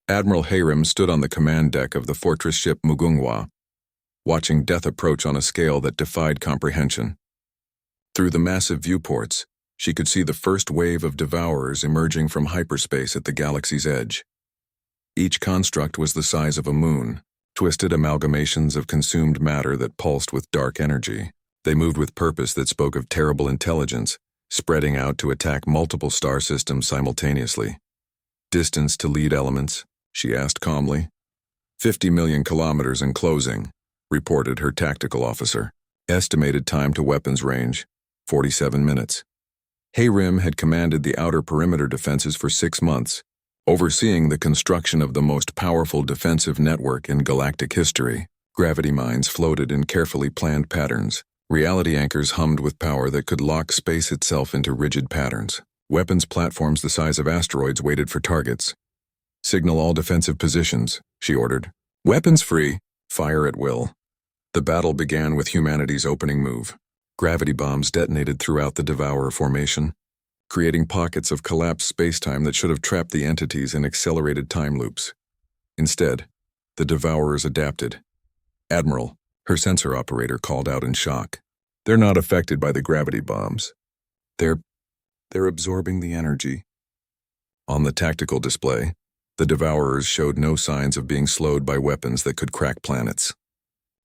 Admiral Hayrim stood on the command deck of the fortress ship Mugunghwa, watching death approach on a scale that defied comprehension. Through the massive viewports, she could see the first wave of devourers emerging from hyperspace at the galaxy's edge. Each construct was the size of a moon, twisted amalgamations of consumed matter that pulsed with dark energy. They moved with purpose that spoke of terrible intelligence, spreading out to attack multiple star systems simultaneously. Distance to lead elements, she asked calmly. 50 million kilometers in closing, reported her tactical officer. Estimated time to weapons range, 47 minutes. Hayrim had commanded the outer perimeter defenses for 6 months, overseeing the construction of the most powerful defensive network in galactic history. Gravity mines floated in carefully planned patterns. Reality anchors hummed with power that could lock space itself into rigid patterns. Weapons platforms the size of asteroids waited for targets. Signal all defensive positions, she ordered. Weapons free, fire at will. The battle began with humanity's opening move. Gravity bombs detonated throughout the Devourer formation, creating pockets of collapsed spacetime that should have trapped the entities in accelerated time loops. Instead, the Devourers adapted. Admiral, her sensor operator called out in shock. They're not affected by the gravity bombs. They're absorbing the energy. On the tactical display, the Devourers showed no signs of being slowed by weapons that could crack planets.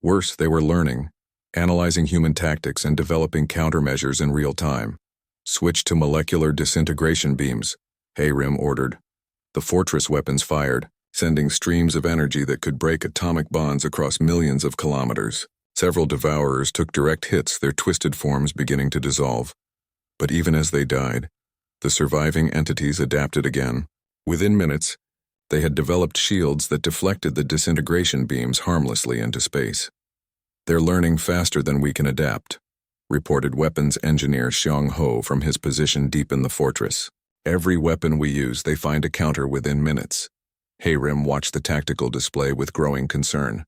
Worse, they were learning, analyzing human tactics and developing countermeasures in real time. Switch to molecular disintegration beams, Hayrim ordered. The fortress weapons fired, sending streams of energy that could break atomic bonds across millions of kilometers. Several Devourers took direct hits, their twisted forms beginning to dissolve. But even as they died, the surviving entities adapted again. Within minutes, they had developed shields that deflected the disintegration beams harmlessly into space. They're learning faster than we can adapt, reported weapons engineer Xiang Ho from his position deep in the fortress. Every weapon we use, they find a counter within minutes. Hayrim watched the tactical display with growing concern.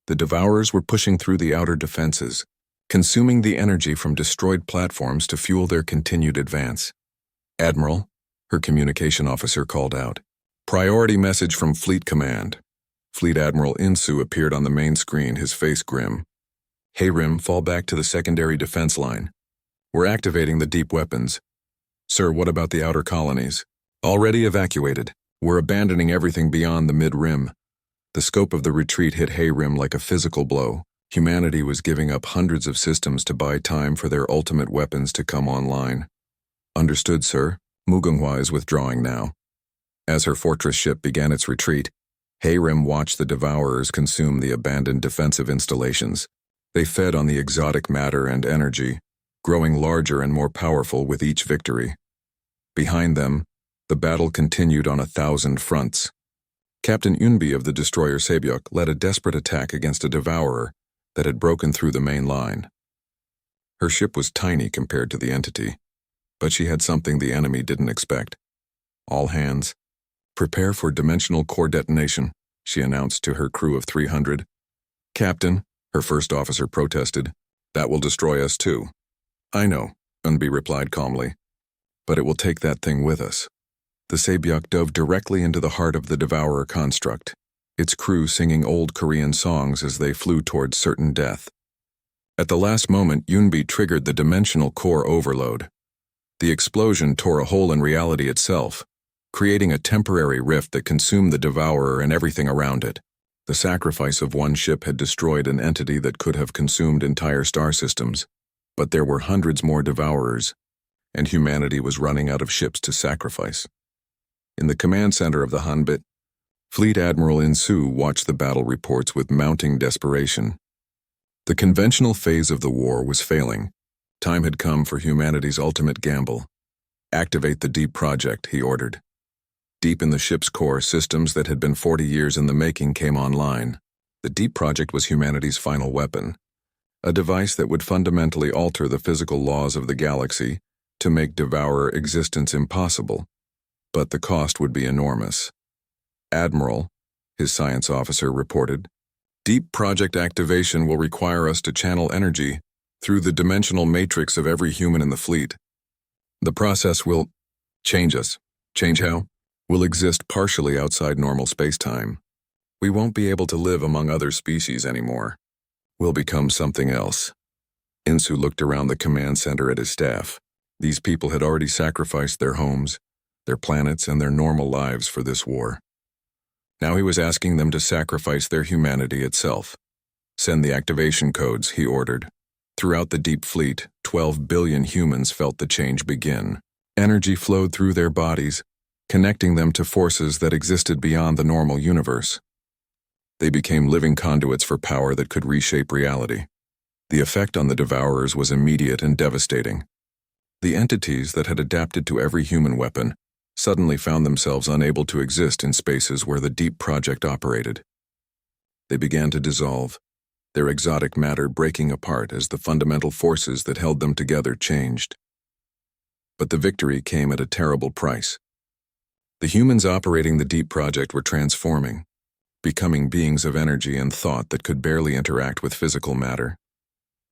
The Devourers were pushing through the outer defenses, consuming the energy from destroyed platforms to fuel their continued advance. Admiral, her communication officer called out. Priority message from Fleet Command. Fleet Admiral Insu appeared on the main screen, his face grim. Hayrim, fall back to the secondary defense line. We're activating the deep weapons. Sir, what about the outer colonies? Already evacuated. We're abandoning everything beyond the mid-rim. The scope of the retreat hit Hayrim like a physical blow. Humanity was giving up hundreds of systems to buy time for their ultimate weapons to come online. Understood, sir. Mugunghwa is withdrawing now. As her fortress ship began its retreat, Hayrim watched the Devourers consume the abandoned defensive installations. They fed on the exotic matter and energy, growing larger and more powerful with each victory. Behind them, the battle continued on 1,000 fronts. Captain Yunbi of the destroyer Sebyok led a desperate attack against a Devourer that had broken through the main line. Her ship was tiny compared to the entity, but she had something the enemy didn't expect. All hands, prepare for dimensional core detonation, she announced to her crew of 300. Captain, her first officer protested, that will destroy us too. I know, Yunbi replied calmly, but it will take that thing with us. The Sebyok dove directly into the heart of the Devourer construct, its crew singing old Korean songs as they flew towards certain death. At the last moment, Yunbi triggered the dimensional core overload. The explosion tore a hole in reality itself, creating a temporary rift that consumed the Devourer and everything around it. The sacrifice of one ship had destroyed an entity that could have consumed entire star systems, but there were hundreds more Devourers, and humanity was running out of ships to sacrifice. In the command center of the Hanbit, Fleet Admiral Insu watched the battle reports with mounting desperation. The conventional phase of the war was failing. Time had come for humanity's ultimate gamble. Activate the Deep Project, he ordered. Deep in the ship's core, systems that had been 40 years in the making came online. The Deep Project was humanity's final weapon, a device that would fundamentally alter the physical laws of the galaxy to make Devourer existence impossible, but the cost would be enormous. Admiral, his science officer reported, Deep Project activation will require us to channel energy through the dimensional matrix of every human in the fleet. The process will change us. Change how? We'll exist partially outside normal space-time. We won't be able to live among other species anymore. We'll become something else. Insu looked around the command center at his staff. These people had already sacrificed their homes, their planets, and their normal lives for this war. Now he was asking them to sacrifice their humanity itself. Send the activation codes, he ordered. Throughout the deep fleet, 12 billion humans felt the change begin. Energy flowed through their bodies, connecting them to forces that existed beyond the normal universe. They became living conduits for power that could reshape reality. The effect on the Devourers was immediate and devastating. The entities that had adapted to every human weapon suddenly found themselves unable to exist in spaces where the Deep Project operated. They began to dissolve, their exotic matter breaking apart as the fundamental forces that held them together changed. But the victory came at a terrible price. The humans operating the Deep Project were transforming, becoming beings of energy and thought that could barely interact with physical matter.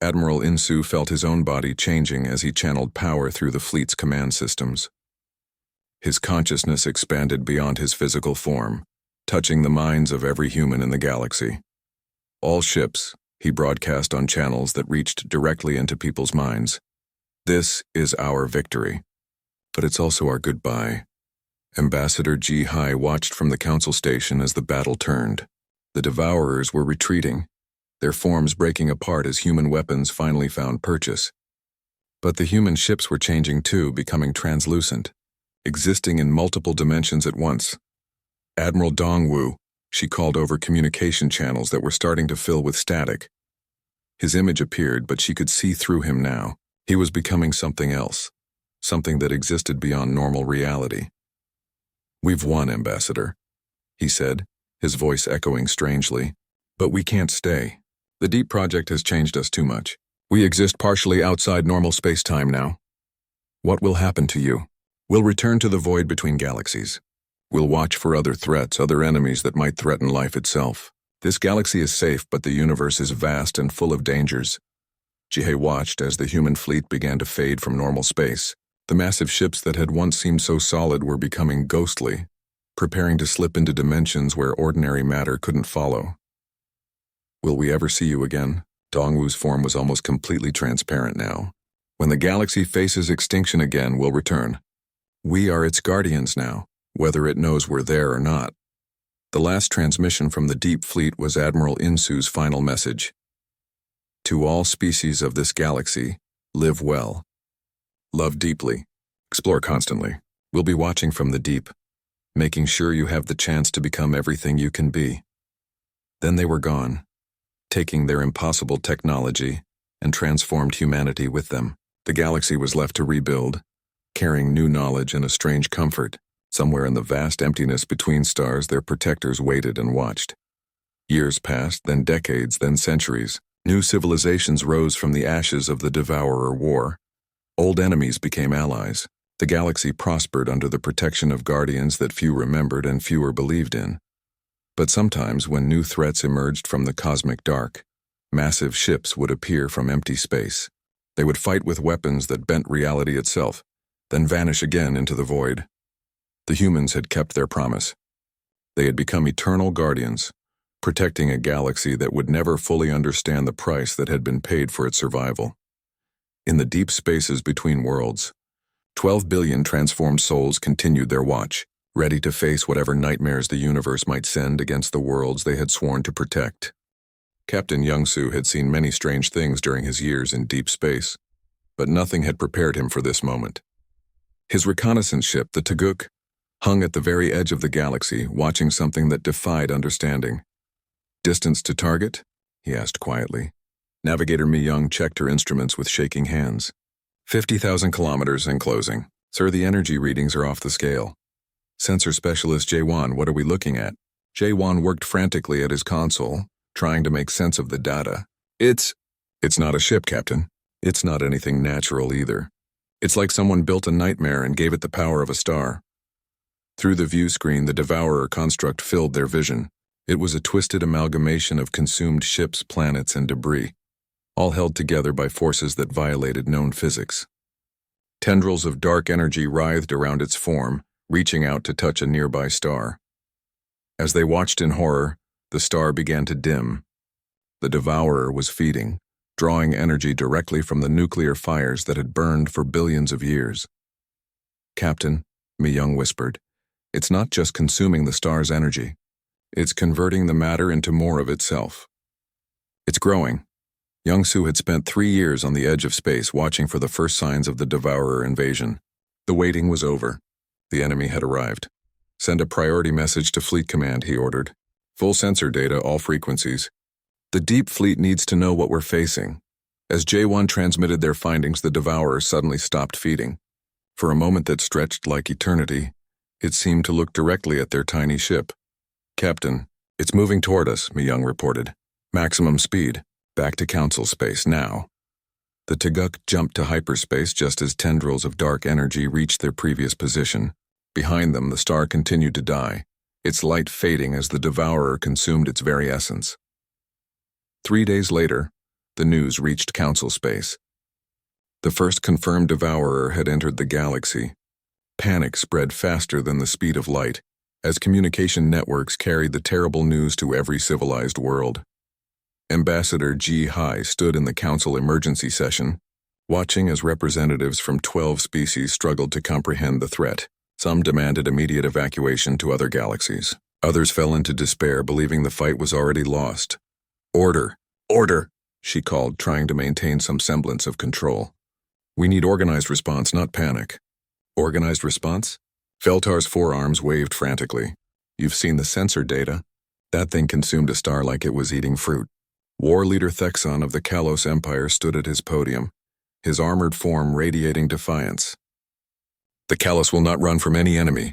Admiral Insu felt his own body changing as he channeled power through the fleet's command systems. His consciousness expanded beyond his physical form, touching the minds of every human in the galaxy. All ships, he broadcast on channels that reached directly into people's minds. This is our victory. But it's also our goodbye. Ambassador Ji Hai watched from the council station as the battle turned. The Devourers were retreating, their forms breaking apart as human weapons finally found purchase. But the human ships were changing too, becoming translucent, existing in multiple dimensions at once. Admiral Dongwu, she called over communication channels that were starting to fill with static. His image appeared, but she could see through him now. He was becoming something else, something that existed beyond normal reality. "We've won, Ambassador," he said, his voice echoing strangely. "But we can't stay. The Deep Project has changed us too much. We exist partially outside normal space-time now. What will happen to you? We'll return to the void between galaxies. We'll watch for other threats, other enemies that might threaten life itself. This galaxy is safe, but the universe is vast and full of dangers." Jihei watched as the human fleet began to fade from normal space. The massive ships that had once seemed so solid were becoming ghostly, preparing to slip into dimensions where ordinary matter couldn't follow. "Will we ever see you again?" Dongwu's form was almost completely transparent now. "When the galaxy faces extinction again, we'll return. We are its guardians now, whether it knows we're there or not." The last transmission from the Deep Fleet was Admiral Insu's final message. "To all species of this galaxy, live well. Love deeply. Explore constantly. We'll be watching from the deep, making sure you have the chance to become everything you can be." Then they were gone, taking their impossible technology and transformed humanity with them. The galaxy was left to rebuild, carrying new knowledge and a strange comfort. Somewhere in the vast emptiness between stars, their protectors waited and watched. Years passed, then decades, then centuries. New civilizations rose from the ashes of the Devourer War. Old enemies became allies. The galaxy prospered under the protection of guardians that few remembered and fewer believed in. But sometimes, when new threats emerged from the cosmic dark, massive ships would appear from empty space. They would fight with weapons that bent reality itself, then vanish again into the void. The humans had kept their promise. They had become eternal guardians, protecting a galaxy that would never fully understand the price that had been paid for its survival. In the deep spaces between worlds, 12 billion transformed souls continued their watch, ready to face whatever nightmares the universe might send against the worlds they had sworn to protect. Captain Youngsu had seen many strange things during his years in deep space, but nothing had prepared him for this moment. His reconnaissance ship, the Taguk, hung at the very edge of the galaxy, watching something that defied understanding. "Distance to target?" he asked quietly. Navigator Mi Young checked her instruments with shaking hands. 50,000 kilometers and closing. "Sir, the energy readings are off the scale." Sensor Specialist Jae-won, what are we looking at? Jae-won worked frantically at his console, trying to make sense of the data. It's not a ship, Captain. It's not anything natural either. It's like someone built a nightmare and gave it the power of a star." Through the view screen, the Devourer construct filled their vision. It was a twisted amalgamation of consumed ships, planets, and debris, all held together by forces that violated known physics. Tendrils of dark energy writhed around its form, reaching out to touch a nearby star. As they watched in horror, the star began to dim. The devourer was feeding, drawing energy directly from the nuclear fires that had burned for billions of years. "Captain," Mi-young whispered, "it's not just consuming the star's energy. It's converting the matter into more of itself. It's growing." Young-Soo had spent 3 years on the edge of space watching for the first signs of the devourer invasion. The waiting was over. The enemy had arrived. "Send a priority message to Fleet Command," he ordered. "Full sensor data, all frequencies. The Deep Fleet needs to know what we're facing." As J1 transmitted their findings, the devourer suddenly stopped feeding. For a moment that stretched like eternity, it seemed to look directly at their tiny ship. "Captain, it's moving toward us," Mi-young reported. "Maximum speed. Back to Council space now." The Tuguk jumped to hyperspace just as tendrils of dark energy reached their previous position. Behind them, the star continued to die, its light fading as the devourer consumed its very essence. 3 days later, the news reached Council space. The first confirmed devourer had entered the galaxy. Panic spread faster than the speed of light, as communication networks carried the terrible news to every civilized world. Ambassador Ji Hai stood in the Council emergency session, watching as representatives from 12 species struggled to comprehend the threat. Some demanded immediate evacuation to other galaxies. Others fell into despair, believing the fight was already lost. "Order! Order!" she called, trying to maintain some semblance of control. "We need organized response, not panic." "Organized response?" Feltar's forearms waved frantically. "You've seen the sensor data. That thing consumed a star like it was eating fruit." War leader Thexon of the Kalos Empire stood at his podium, his armored form radiating defiance. "The Kalos will not run from any enemy,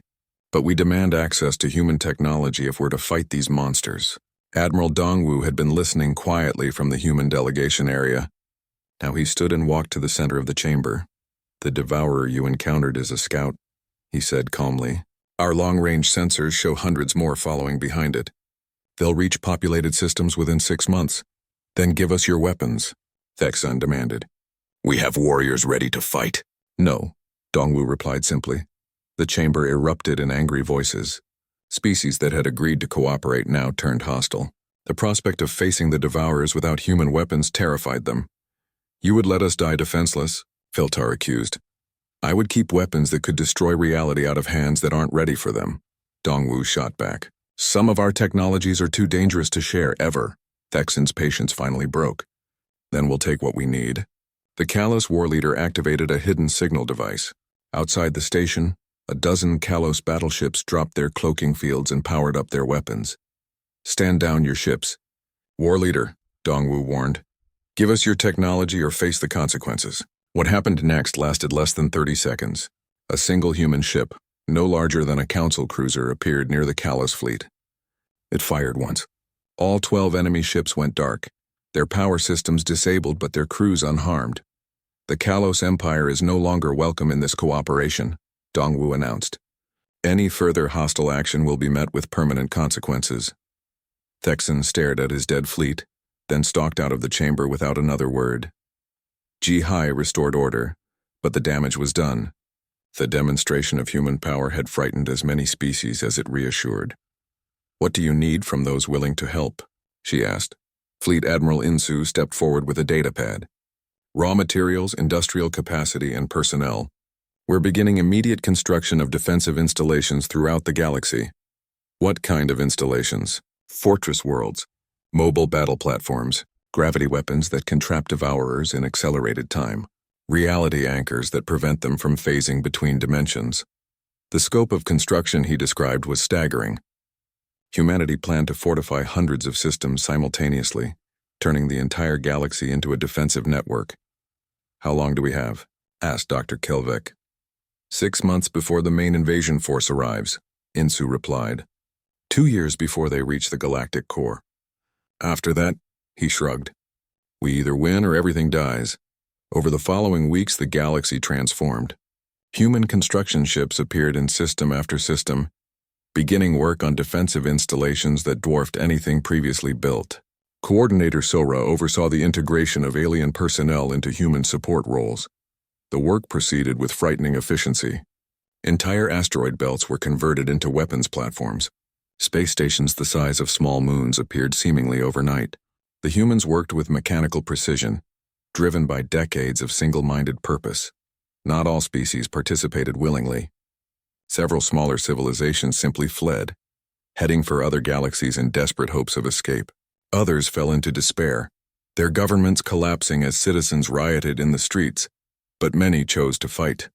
but we demand access to human technology if we're to fight these monsters." Admiral Dongwu had been listening quietly from the human delegation area. Now he stood and walked to the center of the chamber. "The devourer you encountered is a scout," he said calmly. "Our long-range sensors show hundreds more following behind it. They'll reach populated systems within 6 months. Then give us your weapons," Thexon demanded. "We have warriors ready to fight." "No," Dongwu replied simply. The chamber erupted in angry voices. Species that had agreed to cooperate now turned hostile. The prospect of facing the devourers without human weapons terrified them. "You would let us die defenseless," Feltar accused. "I would keep weapons that could destroy reality out of hands that aren't ready for them," Dongwu shot back. "Some of our technologies are too dangerous to share ever." Thexon's patience finally broke. "Then we'll take what we need." The Kalos war leader activated a hidden signal device. Outside the station, a dozen Kalos battleships dropped their cloaking fields and powered up their weapons. "Stand down your ships." "War leader," Dongwu warned. "Give us your technology or face the consequences." What happened next lasted less than 30 seconds. A single human ship, no larger than a council cruiser, appeared near the Kalos fleet. It fired once. All 12 enemy ships went dark, their power systems disabled but their crews unharmed. "The Kalos Empire is no longer welcome in this cooperation," Dongwu announced. "Any further hostile action will be met with permanent consequences." Thexon stared at his dead fleet, then stalked out of the chamber without another word. Ji Hai restored order, but the damage was done. The demonstration of human power had frightened as many species as it reassured. "What do you need from those willing to help?" she asked. Fleet Admiral Insu stepped forward with a data pad. "Raw materials, industrial capacity, and personnel. We're beginning immediate construction of defensive installations throughout the galaxy." "What kind of installations?" "Fortress worlds, mobile battle platforms, gravity weapons that can trap devourers in accelerated time, reality anchors that prevent them from phasing between dimensions." The scope of construction he described was staggering. Humanity planned to fortify hundreds of systems simultaneously, turning the entire galaxy into a defensive network. "How long do we have?" asked Dr. Kelvek. 6 months before the main invasion force arrives," Insu replied. 2 years before they reach the galactic core. "After that," he shrugged, "we either win or everything dies." Over the following weeks, the galaxy transformed. Human construction ships appeared in system after system, beginning work on defensive installations that dwarfed anything previously built. Coordinator Sora oversaw the integration of alien personnel into human support roles. The work proceeded with frightening efficiency. Entire asteroid belts were converted into weapons platforms. Space stations the size of small moons appeared seemingly overnight. The humans worked with mechanical precision, driven by decades of single-minded purpose. Not all species participated willingly. Several smaller civilizations simply fled, heading for other galaxies in desperate hopes of escape. Others fell into despair, their governments collapsing as citizens rioted in the streets, but many chose to fight.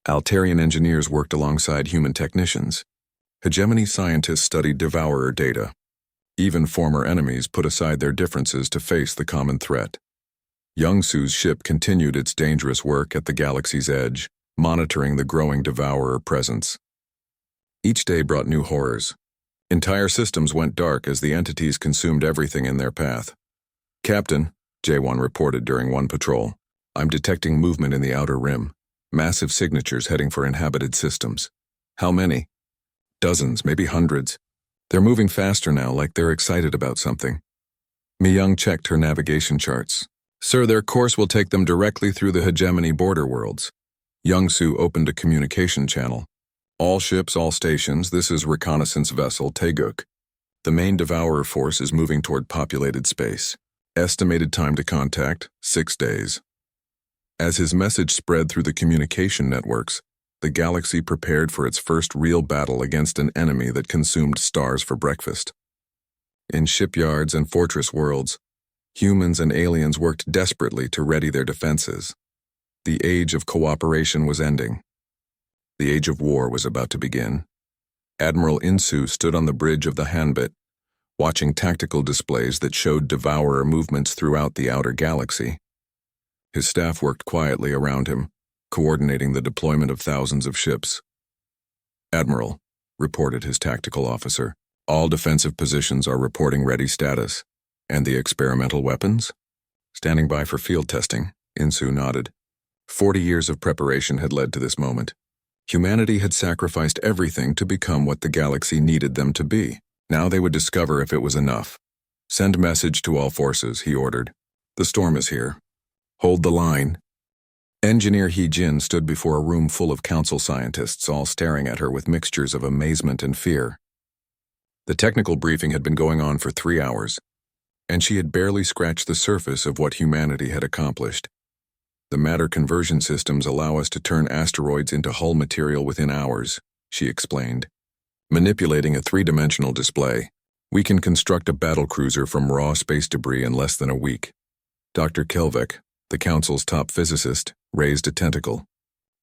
Altarian engineers worked alongside human technicians. Hegemony scientists studied devourer data. Even former enemies put aside their differences to face the common threat. Youngsu's ship continued its dangerous work at the galaxy's edge, monitoring the growing devourer presence. Each day brought new horrors. Entire systems went dark as the entities consumed everything in their path. "Captain," J1 reported during one patrol, "I'm detecting movement in the outer rim. Massive signatures heading for inhabited systems." "How many?" "Dozens, maybe hundreds. They're moving faster now, like they're excited about something." Mi-young checked her navigation charts. "Sir, their course will take them directly through the hegemony border worlds." Youngsu opened a communication channel. "All ships, all stations, this is reconnaissance vessel Taeguk. The main devourer force is moving toward populated space. Estimated time to contact, 6 days." As his message spread through the communication networks, the galaxy prepared for its first real battle against an enemy that consumed stars for breakfast. In shipyards and fortress worlds, humans and aliens worked desperately to ready their defenses. The age of cooperation was ending. The age of war was about to begin. Admiral Insu stood on the bridge of the Hanbit, watching tactical displays that showed devourer movements throughout the outer galaxy. His staff worked quietly around him, coordinating the deployment of thousands of ships. "Admiral," reported his tactical officer, "all defensive positions are reporting ready status. And the experimental weapons?" "Standing by for field testing," Insu nodded. 40 years of preparation had led to this moment. Humanity had sacrificed everything to become what the galaxy needed them to be. Now they would discover if it was enough. "Send message to all forces," he ordered. "The storm is here. Hold the line." Engineer He-jin stood before a room full of council scientists, all staring at her with mixtures of amazement and fear. The technical briefing had been going on for 3 hours, and she had barely scratched the surface of what humanity had accomplished. "The matter conversion systems allow us to turn asteroids into hull material within hours," she explained. "Manipulating a 3-dimensional display, we can construct a battlecruiser from raw space debris in less than a week." Dr. Kelvik, the council's top physicist, raised a tentacle.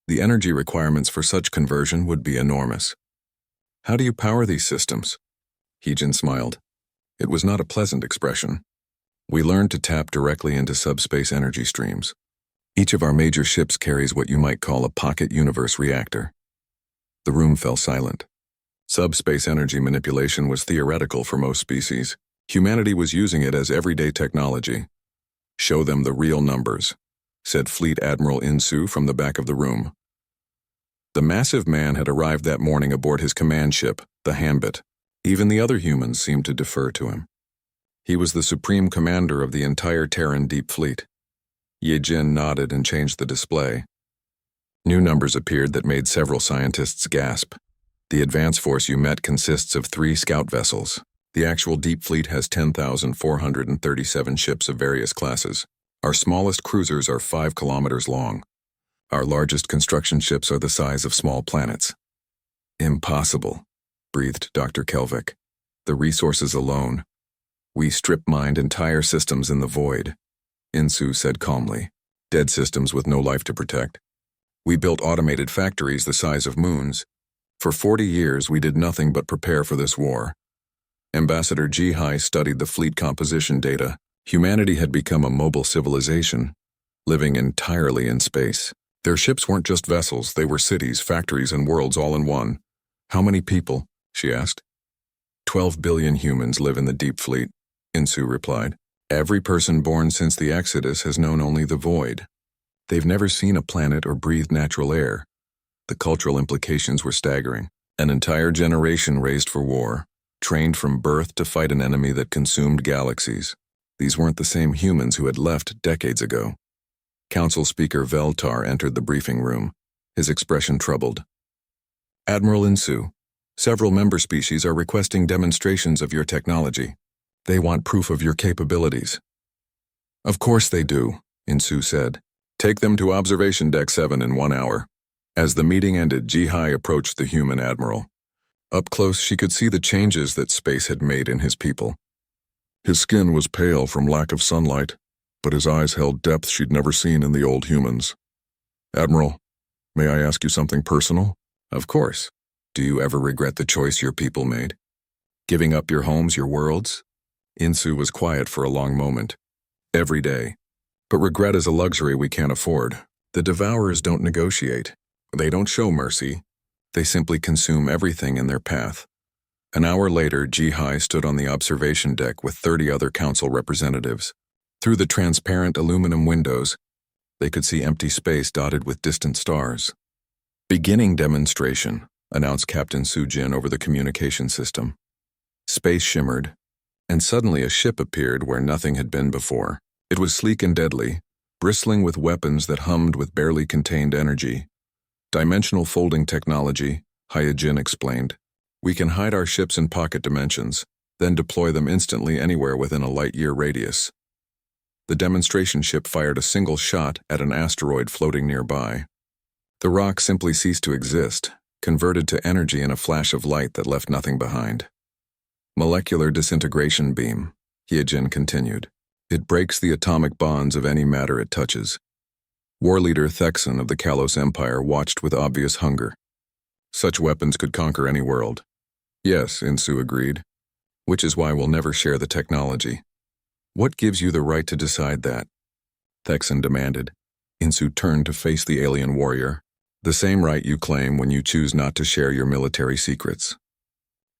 "The energy requirements for such conversion would be enormous." "How do you power these systems?" He-jin smiled. It was not a pleasant expression. "We learned to tap directly into subspace energy streams. Each of our major ships carries what you might call a pocket universe reactor." The room fell silent. Subspace energy manipulation was theoretical for most species. Humanity was using it as everyday technology. "Show them the real numbers," said Fleet Admiral Insu from the back of the room. The massive man had arrived that morning aboard his command ship, the Hanbit. Even the other humans seemed to defer to him. He was the supreme commander of the entire Terran Deep Fleet. Ye-jin nodded and changed the display. New numbers appeared that made several scientists gasp. "The advance force you met consists of 3 scout vessels. The actual Deep Fleet has 10,437 ships of various classes. Our smallest cruisers are 5 kilometers long. Our largest construction ships are the size of small planets." "Impossible," breathed Dr. Kelvik. "The resources alone. We strip-mined entire systems in the void," Insu said calmly. "Dead systems with no life to protect. We built automated factories the size of moons. For 40 years, we did nothing but prepare for this war." Ambassador Ji-hai studied the fleet composition data. Humanity had become a mobile civilization, living entirely in space. Their ships weren't just vessels, they were cities, factories, and worlds all in one. "How many people?" she asked. 12 billion humans live in the Deep Fleet," Insu replied. "Every person born since the Exodus has known only the void. They've never seen a planet or breathed natural air." The cultural implications were staggering. An entire generation raised for war, trained from birth to fight an enemy that consumed galaxies. These weren't the same humans who had left decades ago. Council Speaker Veltar entered the briefing room, his expression troubled. Admiral Insu, several member species are requesting demonstrations of your technology. They want proof of your capabilities. Of course they do, Insu said. Take them to Observation Deck 7 in 1 hour. As the meeting ended, Ji-Hai approached the human admiral. Up close, she could see the changes that space had made in his people. His skin was pale from lack of sunlight, but his eyes held depth she'd never seen in the old humans. Admiral, may I ask you something personal? Of course. Do you ever regret the choice your people made? Giving up your homes, your worlds? Insu was quiet for a long moment. Every day. But regret is a luxury we can't afford. The Devourers don't negotiate. They don't show mercy. They simply consume everything in their path. An hour later, Ji-Hai stood on the observation deck with 30 other council representatives. Through the transparent aluminum windows, they could see empty space dotted with distant stars. Beginning demonstration, announced Captain Sujin over the communication system. Space shimmered, and suddenly a ship appeared where nothing had been before. It was sleek and deadly, bristling with weapons that hummed with barely contained energy. Dimensional folding technology, Hyojin explained. We can hide our ships in pocket dimensions, then deploy them instantly anywhere within a light-year radius. The demonstration ship fired a single shot at an asteroid floating nearby. The rock simply ceased to exist, converted to energy in a flash of light that left nothing behind. Molecular disintegration beam, Hyojin continued. It breaks the atomic bonds of any matter it touches. War leader Thexan of the Kalos Empire watched with obvious hunger. Such weapons could conquer any world. Yes, Insu agreed. Which is why we'll never share the technology. What gives you the right to decide that? Thexan demanded. Insu turned to face the alien warrior. The same right you claim when you choose not to share your military secrets.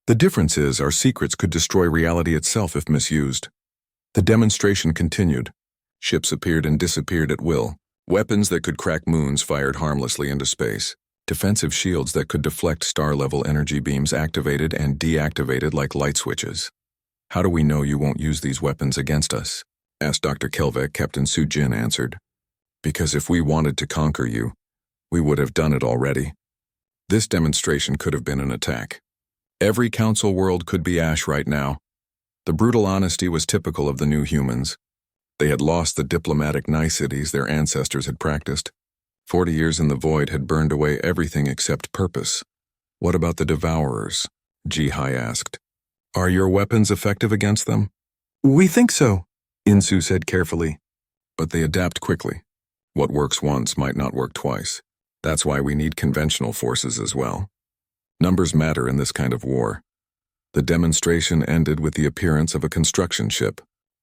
The difference is our secrets could destroy reality itself if misused. The demonstration continued. Ships appeared and disappeared at will. Weapons that could crack moons fired harmlessly into space. Defensive shields that could deflect star-level energy beams activated and deactivated like light switches. How do we know you won't use these weapons against us? Asked Dr. Kelvek. Captain Sujin answered. Because if we wanted to conquer you, we would have done it already. This demonstration could have been an attack. Every council world could be ash right now. The brutal honesty was typical of the new humans. They had lost the diplomatic niceties their ancestors had practiced. 40 years in the void had burned away everything except purpose. What about the Devourers? Ji-Hai asked. Are your weapons effective against them? We think so, Insu said carefully. But they adapt quickly. What works once might not work twice. That's why we need conventional forces as well. Numbers matter in this kind of war. The demonstration ended with the appearance of a construction ship.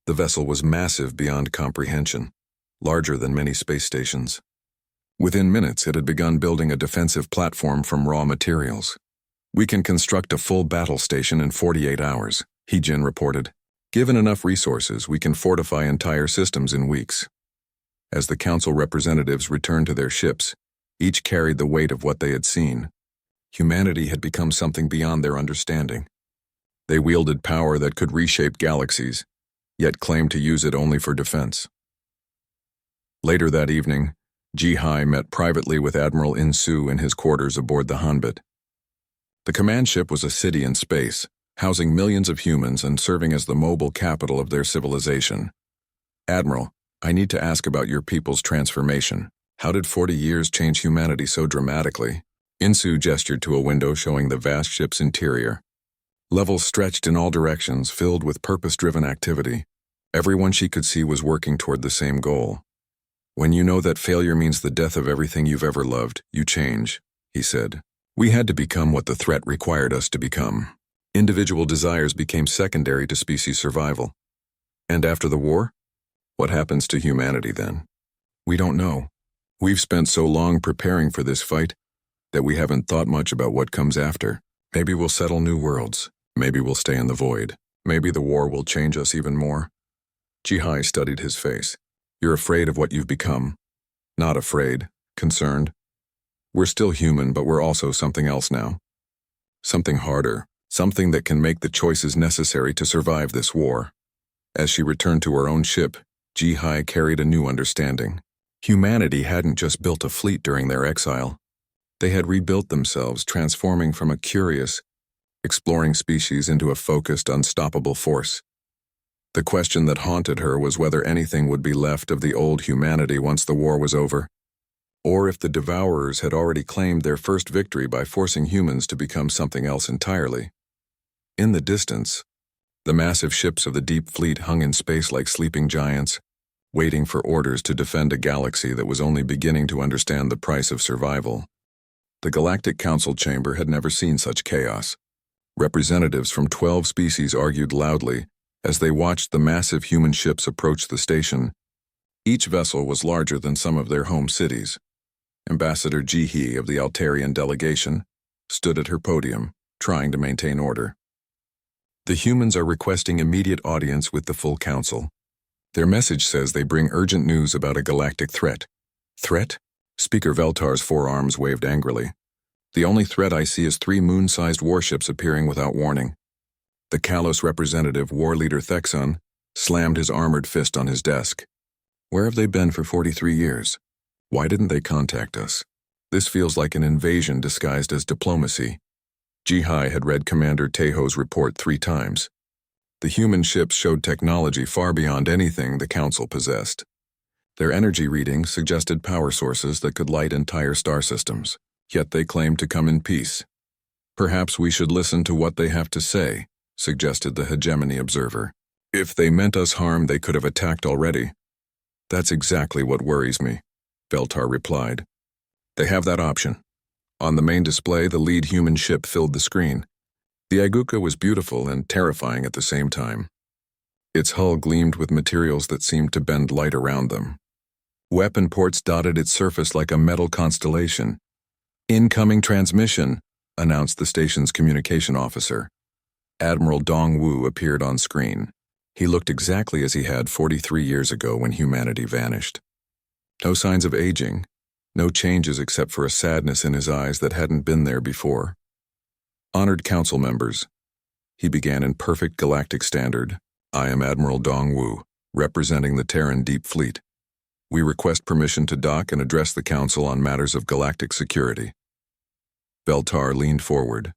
The vessel was massive beyond comprehension, larger than many space stations. Within minutes, it had begun building a defensive platform from raw materials. We can construct a full battle station in 48 hours, Hyojin reported. Given enough resources, we can fortify entire systems in weeks. As the council representatives returned to their ships, each carried the weight of what they had seen. Humanity had become something beyond their understanding. They wielded power that could reshape galaxies, yet claimed to use it only for defense. Later that evening, Ji-Hai met privately with Admiral Insu in his quarters aboard the Hanbit. The command ship was a city in space, housing millions of humans and serving as the mobile capital of their civilization. Admiral, I need to ask about your people's transformation. How did 40 years change humanity so dramatically? Insu gestured to a window showing the vast ship's interior. Levels stretched in all directions, filled with purpose-driven activity. Everyone she could see was working toward the same goal. When you know that failure means the death of everything you've ever loved, you change, he said. We had to become what the threat required us to become. Individual desires became secondary to species survival. And after the war? What happens to humanity then? We don't know. We've spent so long preparing for this fight that we haven't thought much about what comes after. Maybe we'll settle new worlds. Maybe we'll stay in the void. Maybe the war will change us even more. Ji-Hai studied his face. You're afraid of what you've become. Not afraid, concerned. We're still human, but we're also something else now. Something harder, something that can make the choices necessary to survive this war. As she returned to her own ship, Ji-Hai carried a new understanding. Humanity hadn't just built a fleet during their exile. They had rebuilt themselves, transforming from a curious, exploring species into a focused, unstoppable force. The question that haunted her was whether anything would be left of the old humanity once the war was over, or if the Devourers had already claimed their first victory by forcing humans to become something else entirely. In the distance, the massive ships of the Deep Fleet hung in space like sleeping giants, waiting for orders to defend a galaxy that was only beginning to understand the price of survival. The Galactic Council chamber had never seen such chaos. Representatives from 12 species argued loudly as they watched the massive human ships approach the station. Each vessel was larger than some of their home cities. Ambassador Ji-hee of the Altarian delegation stood at her podium, trying to maintain order. The humans are requesting immediate audience with the full council. Their message says they bring urgent news about a galactic threat. Threat? Speaker Veltar's forearms waved angrily. The only threat I see is 3 moon-sized warships appearing without warning. The Kalos representative, war leader Thexon, slammed his armored fist on his desk. Where have they been for 43 years? Why didn't they contact us? This feels like an invasion disguised as diplomacy. Ji-hai had read Commander Taeho's report 3 times. The human ships showed technology far beyond anything the Council possessed. Their energy readings suggested power sources that could light entire star systems, yet they claimed to come in peace. Perhaps we should listen to what they have to say, suggested the hegemony observer. If they meant us harm, they could have attacked already. That's exactly what worries me, Veltar replied. They have that option. On the main display, the lead human ship filled the screen. The Aguka was beautiful and terrifying at the same time. Its hull gleamed with materials that seemed to bend light around them. Weapon ports dotted its surface like a metal constellation. Incoming transmission, announced the station's communication officer. Admiral Dong-Wu appeared on screen. He looked exactly as he had 43 years ago when humanity vanished. No signs of aging, no changes except for a sadness in his eyes that hadn't been there before. Honored council members, he began in perfect galactic standard. I am Admiral Dong-Wu, representing the Terran Deep Fleet. We request permission to dock and address the council on matters of galactic security. Veltar leaned forward.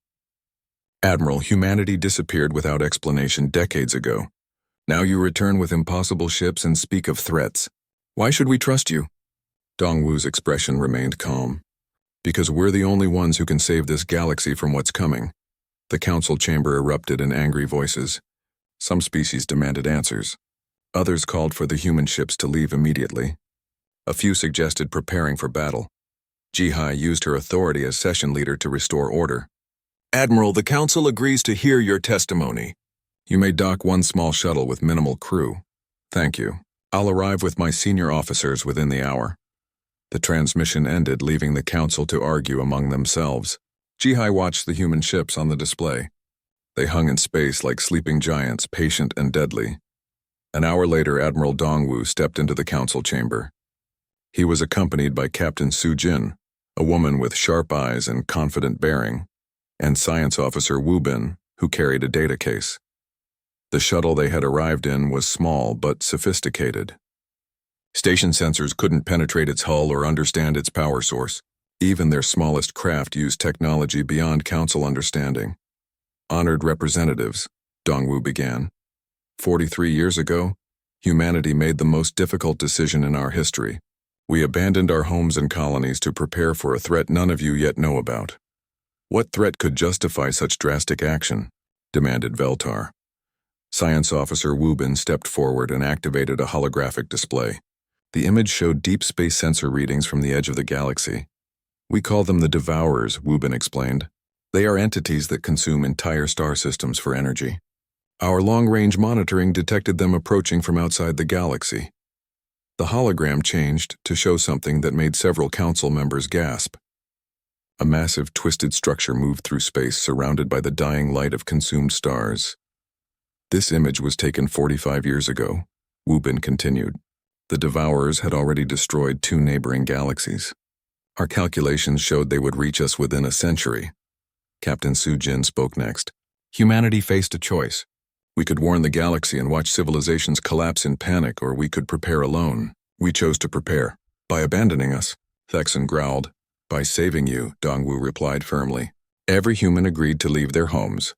Admiral, humanity disappeared without explanation decades ago. Now you return with impossible ships and speak of threats. Why should we trust you? Dong-Wu's expression remained calm. Because we're the only ones who can save this galaxy from what's coming. The council chamber erupted in angry voices. Some species demanded answers. Others called for the human ships to leave immediately. A few suggested preparing for battle. Ji-hai used her authority as session leader to restore order. Admiral, the council agrees to hear your testimony. You may dock 1 small shuttle with minimal crew. Thank you. I'll arrive with my senior officers within the hour. The transmission ended, leaving the council to argue among themselves. Ji-hai watched the human ships on the display. They hung in space like sleeping giants, patient and deadly. An hour later, Admiral Dong-Wu stepped into the council chamber. He was accompanied by Captain Su-jin, a woman with sharp eyes and confident bearing, and Science Officer Wu-bin, who carried a data case. The shuttle they had arrived in was small but sophisticated. Station sensors couldn't penetrate its hull or understand its power source. Even their smallest craft used technology beyond council understanding. Honored representatives, Dong-Wu began. 43 years ago, humanity made the most difficult decision in our history. We abandoned our homes and colonies to prepare for a threat none of you yet know about. What threat could justify such drastic action? Demanded Veltar. Science Officer Wu-bin stepped forward and activated a holographic display. The image showed deep space sensor readings from the edge of the galaxy. We call them the Devourers, Wu-bin explained. They are entities that consume entire star systems for energy. Our long-range monitoring detected them approaching from outside the galaxy. The hologram changed to show something that made several council members gasp. A massive, twisted structure moved through space, surrounded by the dying light of consumed stars. This image was taken 45 years ago, Wu-bin continued. The Devourers had already destroyed 2 neighboring galaxies. Our calculations showed they would reach us within a century. Captain Su-jin spoke next. Humanity faced a choice. We could warn the galaxy and watch civilizations collapse in panic, or we could prepare alone. We chose to prepare. By abandoning us, Thexon growled. By saving you, Dongwu replied firmly. Every human agreed to leave their homes.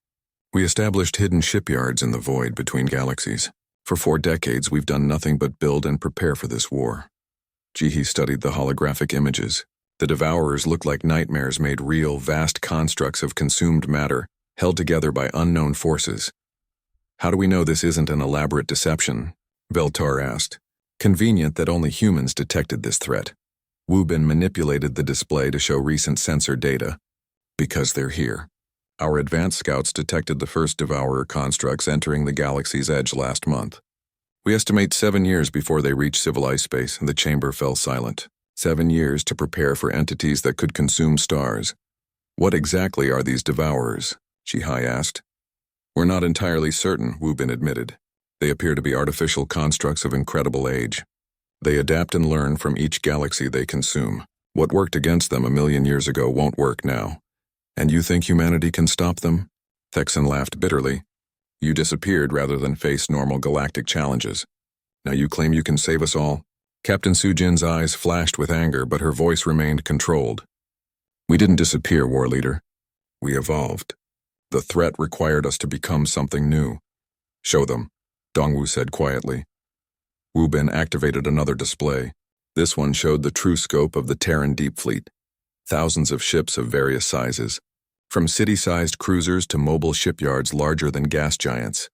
We established hidden shipyards in the void between galaxies. For 4 decades, we've done nothing but build and prepare for this war. Jihi studied the holographic images. The Devourers looked like nightmares made real, vast constructs of consumed matter, held together by unknown forces. How do we know this isn't an elaborate deception? Veltar asked. Convenient that only humans detected this threat. Wu Bin manipulated the display to show recent sensor data. Because they're here. Our advanced scouts detected the first Devourer constructs entering the galaxy's edge last month. We estimate 7 years before they reach civilized space and the chamber fell silent. 7 years to prepare for entities that could consume stars. What exactly are these Devourers? Jihai asked. We're not entirely certain, Wu Bin admitted. They appear to be artificial constructs of incredible age. They adapt and learn from each galaxy they consume. What worked against them 1,000,000 years ago won't work now. And you think humanity can stop them? Thexan laughed bitterly. You disappeared rather than face normal galactic challenges. Now you claim you can save us all? Captain Sujin's eyes flashed with anger, but her voice remained controlled. We didn't disappear, War Leader. We evolved. The threat required us to become something new. Show them, Dongwu said quietly. Wu Bin activated another display. This one showed the true scope of the Terran Deep Fleet. Thousands of ships of various sizes, from city-sized cruisers to mobile shipyards larger than gas giants.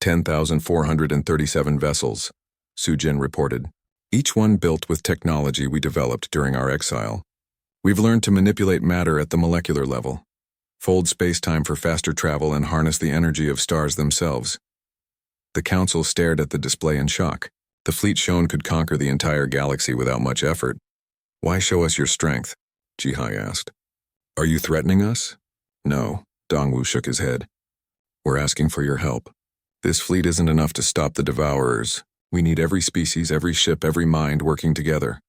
10,437 vessels, Sujin reported, each one built with technology we developed during our exile. We've learned to manipulate matter at the molecular level, fold space-time for faster travel and harness the energy of stars themselves. The Council stared at the display in shock. The fleet shown could conquer the entire galaxy without much effort. Why show us your strength? Jihai asked. Are you threatening us? No, Dongwu shook his head. We're asking for your help. This fleet isn't enough to stop the Devourers. We need every species, every ship, every mind working together.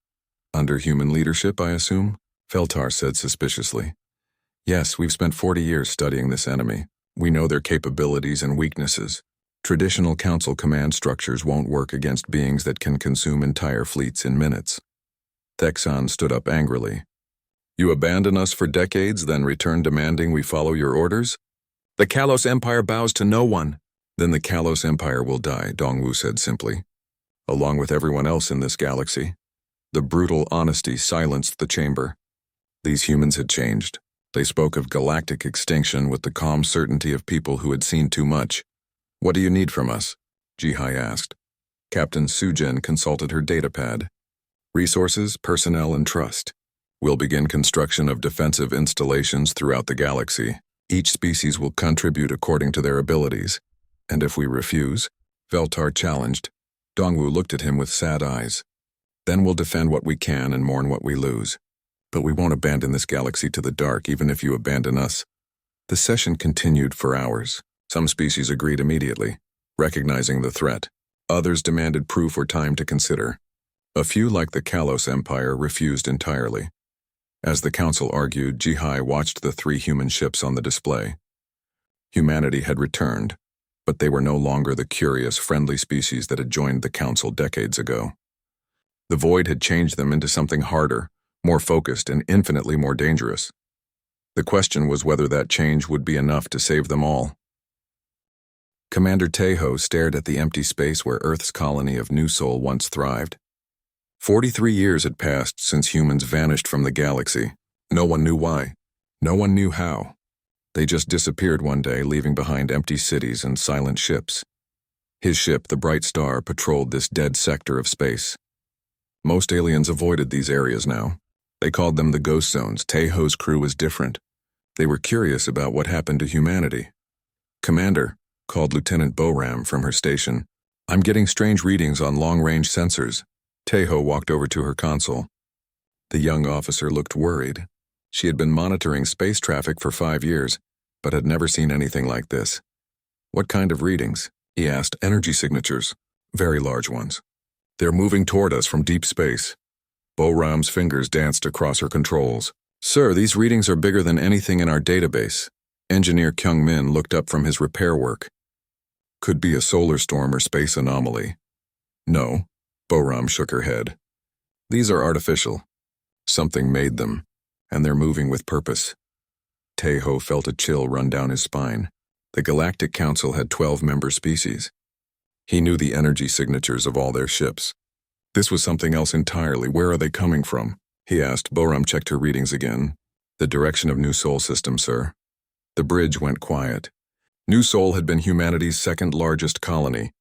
Under human leadership, I assume? Feltar said suspiciously. Yes, we've spent 40 years studying this enemy. We know their capabilities and weaknesses. Traditional council command structures won't work against beings that can consume entire fleets in minutes. Thexan stood up angrily. You abandon us for decades, then return demanding we follow your orders? The Kalos Empire bows to no one. Then the Kalos Empire will die, Dongwu said simply. Along with everyone else in this galaxy. The brutal honesty silenced the chamber. These humans had changed. They spoke of galactic extinction with the calm certainty of people who had seen too much. What do you need from us? Jihai asked. Captain Sujin consulted her datapad. Resources, personnel, and trust. We'll begin construction of defensive installations throughout the galaxy. Each species will contribute according to their abilities. And if we refuse, Veltar challenged. Dongwu looked at him with sad eyes. Then we'll defend what we can and mourn what we lose. But we won't abandon this galaxy to the dark, even if you abandon us. The session continued for hours. Some species agreed immediately, recognizing the threat. Others demanded proof or time to consider. A few, like the Kalos Empire, refused entirely. As the council argued, Jihai watched the 3 human ships on the display. Humanity had returned, but they were no longer the curious, friendly species that had joined the council decades ago. The void had changed them into something harder, more focused, and infinitely more dangerous. The question was whether that change would be enough to save them all. Commander Tejo stared at the empty space where Earth's colony of New Sol once thrived. 43 years had passed since humans vanished from the galaxy. No one knew why. No one knew how. They just disappeared one day, leaving behind empty cities and silent ships. His ship, the Bright Star, patrolled this dead sector of space. Most aliens avoided these areas now. They called them the ghost zones. Tejo's crew was different. They were curious about what happened to humanity. Commander, called Lieutenant Boram from her station, I'm getting strange readings on long-range sensors. Tejo walked over to her console. The young officer looked worried. She had been monitoring space traffic for 5 years, but had never seen anything like this. What kind of readings? He asked. Energy signatures. Very large ones. They're moving toward us from deep space. Boram's fingers danced across her controls. Sir, these readings are bigger than anything in our database. Engineer Kyung Min looked up from his repair work. Could be a solar storm or space anomaly. No. Boram shook her head. These are artificial. Something made them. and they're moving with purpose. Taeho felt a chill run down his spine. The Galactic Council had 12 member species. He knew the energy signatures of all their ships. This was something else entirely. Where are they coming from? He asked. Boram checked her readings again. The direction of New Sol system, sir. The bridge went quiet. New Sol had been humanity's second largest colony.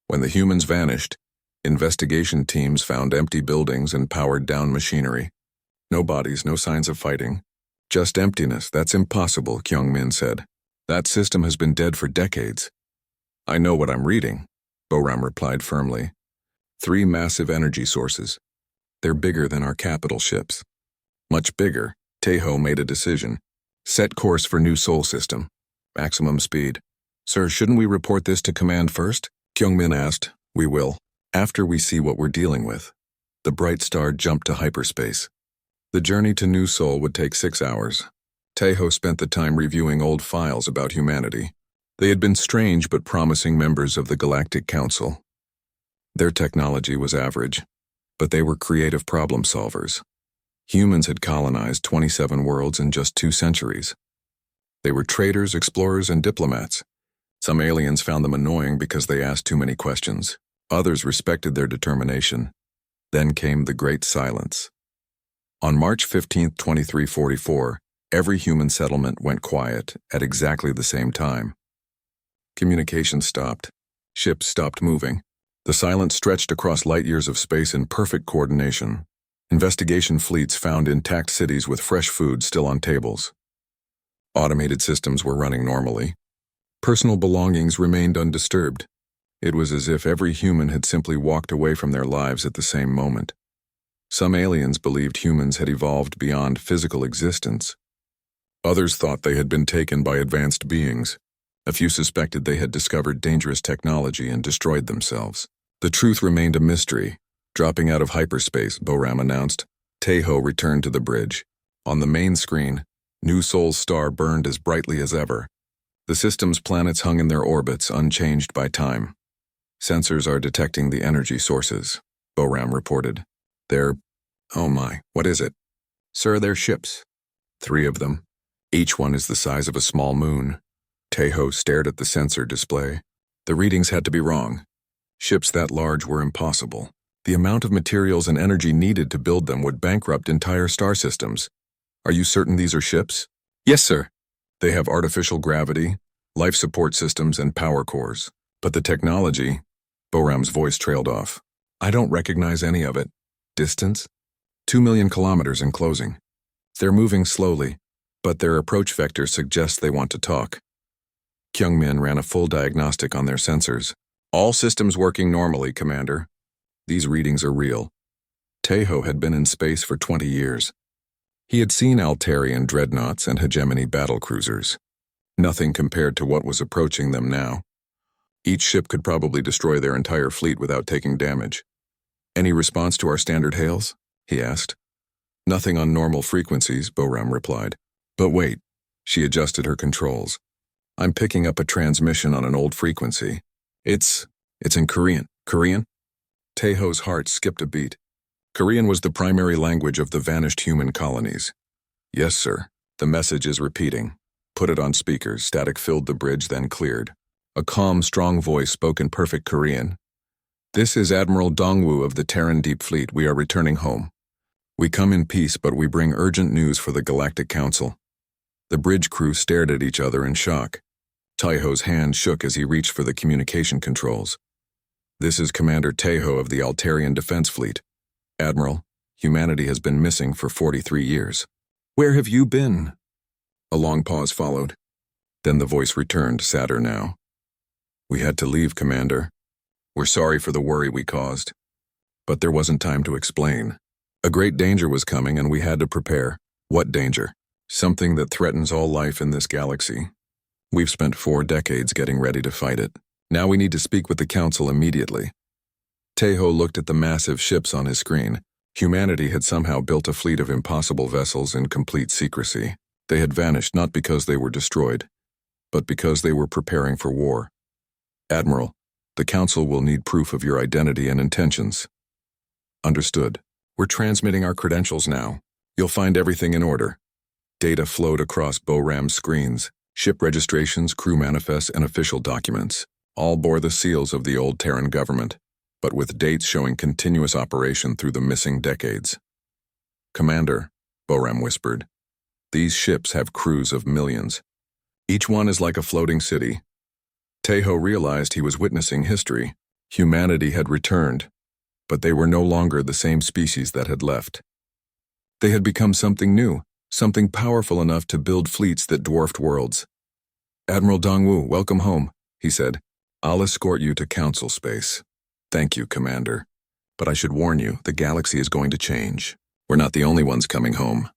When the humans vanished, investigation teams found empty buildings and powered down machinery. No bodies, no signs of fighting. Just emptiness. That's impossible, Kyung-min said. That system has been dead for decades. I know what I'm reading, Boram replied firmly. 3 massive energy sources. They're bigger than our capital ships. Much bigger. Taeho made a decision. Set course for New Sol system. Maximum speed. Sir, shouldn't we report this to command first? Kyung-min asked. We will. After we see what we're dealing with. The bright star jumped to hyperspace. The journey to New Sol would take 6 hours. Taeho spent the time reviewing old files about humanity. They had been strange but promising members of the Galactic Council. Their technology was average, but they were creative problem solvers. Humans had colonized 27 worlds in just 2 centuries. They were traders, explorers, and diplomats. Some aliens found them annoying because they asked too many questions. Others respected their determination. Then came the Great Silence. On March 15, 2344, every human settlement went quiet at exactly the same time. Communication stopped. Ships stopped moving. The silence stretched across light years of space in perfect coordination. Investigation fleets found intact cities with fresh food still on tables. Automated systems were running normally. Personal belongings remained undisturbed. It was as if every human had simply walked away from their lives at the same moment. Some aliens believed humans had evolved beyond physical existence. Others thought they had been taken by advanced beings. A few suspected they had discovered dangerous technology and destroyed themselves. The truth remained a mystery. Dropping out of hyperspace, Boram announced. Taeho returned to the bridge. On the main screen, New Sol's star burned as brightly as ever. The system's planets hung in their orbits, unchanged by time. Sensors are detecting the energy sources, Boram reported. Oh my, what is it? Sir, they're ships. 3 of them. Each one is the size of a small moon. Taeho stared at the sensor display. The readings had to be wrong. Ships that large were impossible. The amount of materials and energy needed to build them would bankrupt entire star systems. Are you certain these are ships? Yes, sir. They have artificial gravity, life support systems, and power cores. But the technology... Boram's voice trailed off. I don't recognize any of it. Distance? 2 million kilometers in closing. They're moving slowly, but their approach vector suggests they want to talk. Kyung-min ran a full diagnostic on their sensors. All systems working normally, Commander. These readings are real. Taeho had been in space for 20 years. He had seen Altarian dreadnoughts and hegemony battlecruisers. Nothing compared to what was approaching them now. Each ship could probably destroy their entire fleet without taking damage. Any response to our standard hails? He asked. Nothing on normal frequencies, Boram replied. But wait, she adjusted her controls. I'm picking up a transmission on an old frequency. It's in Korean. Korean? Taeho's heart skipped a beat. Korean was the primary language of the vanished human colonies. Yes, sir. The message is repeating. Put it on speakers. Static filled the bridge, then cleared. A calm, strong voice spoke in perfect Korean. This is Admiral Dongwoo of the Terran Deep Fleet. We are returning home. We come in peace, but we bring urgent news for the Galactic Council. The bridge crew stared at each other in shock. Taeho's hand shook as he reached for the communication controls. This is Commander Taeho of the Altarian Defense Fleet. Admiral, humanity has been missing for 43 years. Where have you been? A long pause followed. Then the voice returned, sadder now. We had to leave, Commander. We're sorry for the worry we caused. But there wasn't time to explain. A great danger was coming and we had to prepare. What danger? Something that threatens all life in this galaxy. We've spent 4 decades getting ready to fight it. Now we need to speak with the Council immediately. Taeho looked at the massive ships on his screen. Humanity had somehow built a fleet of impossible vessels in complete secrecy. They had vanished not because they were destroyed, but because they were preparing for war. Admiral, the Council will need proof of your identity and intentions. Understood. We're transmitting our credentials now. You'll find everything in order. Data flowed across Boram's screens, ship registrations, crew manifests, and official documents. All bore the seals of the old Terran government, but with dates showing continuous operation through the missing decades. Commander, Boram whispered, these ships have crews of millions. Each one is like a floating city. Tejo realized he was witnessing history. Humanity had returned, but they were no longer the same species that had left. They had become something new, something powerful enough to build fleets that dwarfed worlds. Admiral Dongwu, welcome home, he said. I'll escort you to Council Space. Thank you, Commander. But I should warn you, the galaxy is going to change. We're not the only ones coming home.